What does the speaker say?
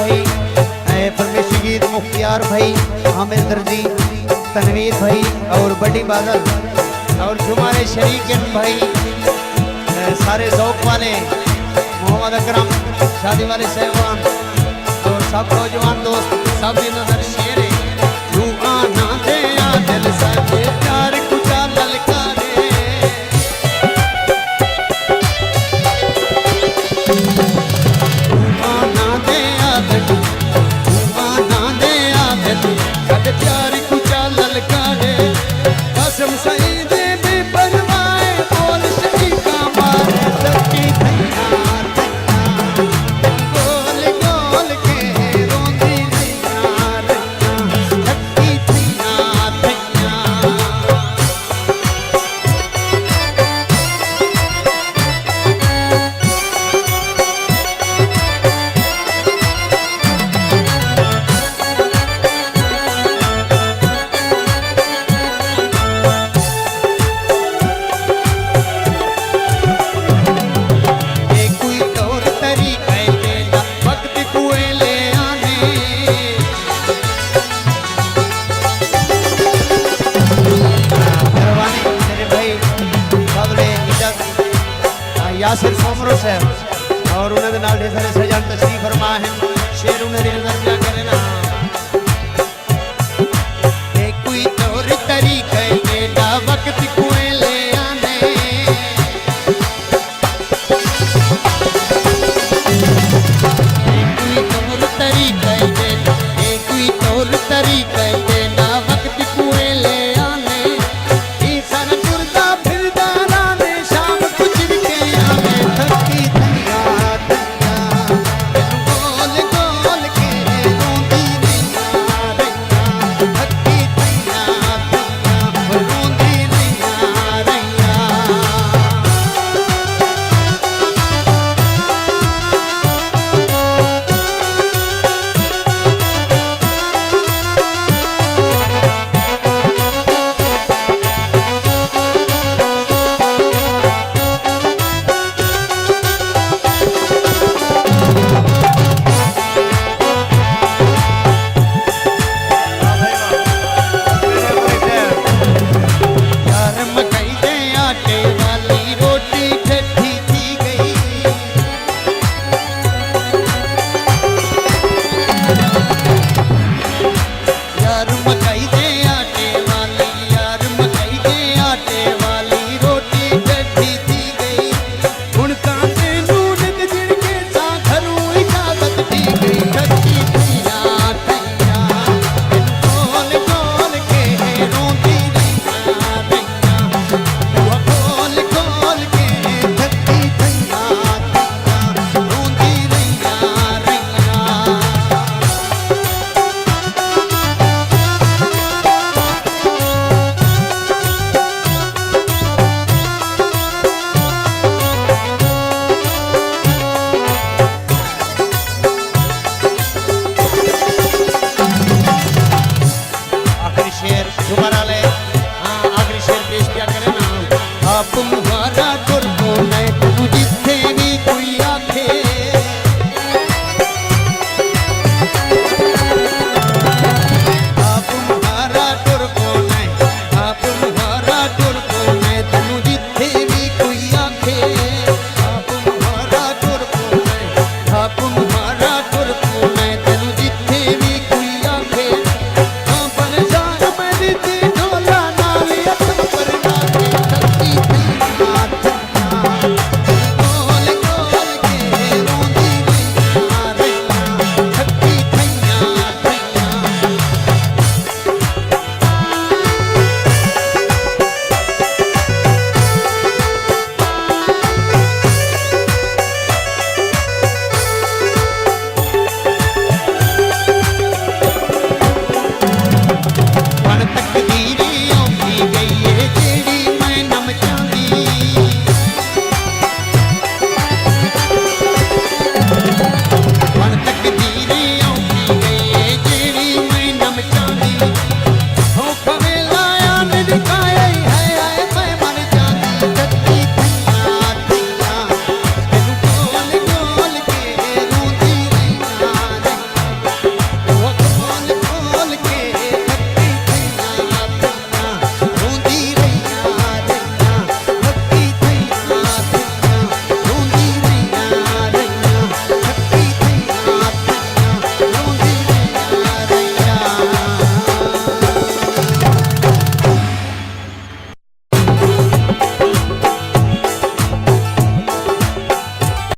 भाई, परमेश गीत मुख्तियार भाई, आमिर दर्जी, तनवीर भाई और बड़ी बादल और जुमारे शरीकन भाई, सारे ज़ौक़ वाले, मोहम्मद अकरम, शादी वाले सहबान और सब नौजवान दोस्त, सब की नजर शेर है। तू आना दे आ दिल साजे प्यार कुचा ललकारे, तू आना दे आ दिल, तू आना दे आ दिल साजे प्यार कुचा ललकारे। कसम सही दे बेपरवाह बोल सही का मारे सबकी धैया गोल गोल के रोंदी रैया रैया सबकी धैया धैया। यासिर सोमरो साहब और उन्होंने नाल ढेर सारे सजान तशरीफ फरमा है, शेर उन्हें रिजर्व क्या करे ना। एक कोई तौर तरीका एडा वक्त कुएं ले आने, एक कोई तौर तरीका एडा, एक कोई तौर तरीका एडा वक्त कुएं ले आने। ई सारा टुरदा फिरदा राने शाम कुछ के आवे थकी धैया धैया गोल गोल के रोंदी रैया रैया थकी धैया धैया रोंदी रैया रैया। यार मकई दे आटे वाली रोटी ठठी थी गई, यार मकई दे आटे वाली, यार मकई दे आटे वाली रोटी ठठी थी गई। हुण तां तैनूं नित जिणके सा घरों इजाजत दी गई थकी धैया धैया गोल गोल के रोंदी रैया रैया गोल गोल के थकी धैया धैया रोंदी रैया रैया। आखिरी शेर जुमरा ले, हाँ आखिरी शेर पेश क्या करे ना। आप मुहारा गुरबो नै तू जिथे भी कोई आखे,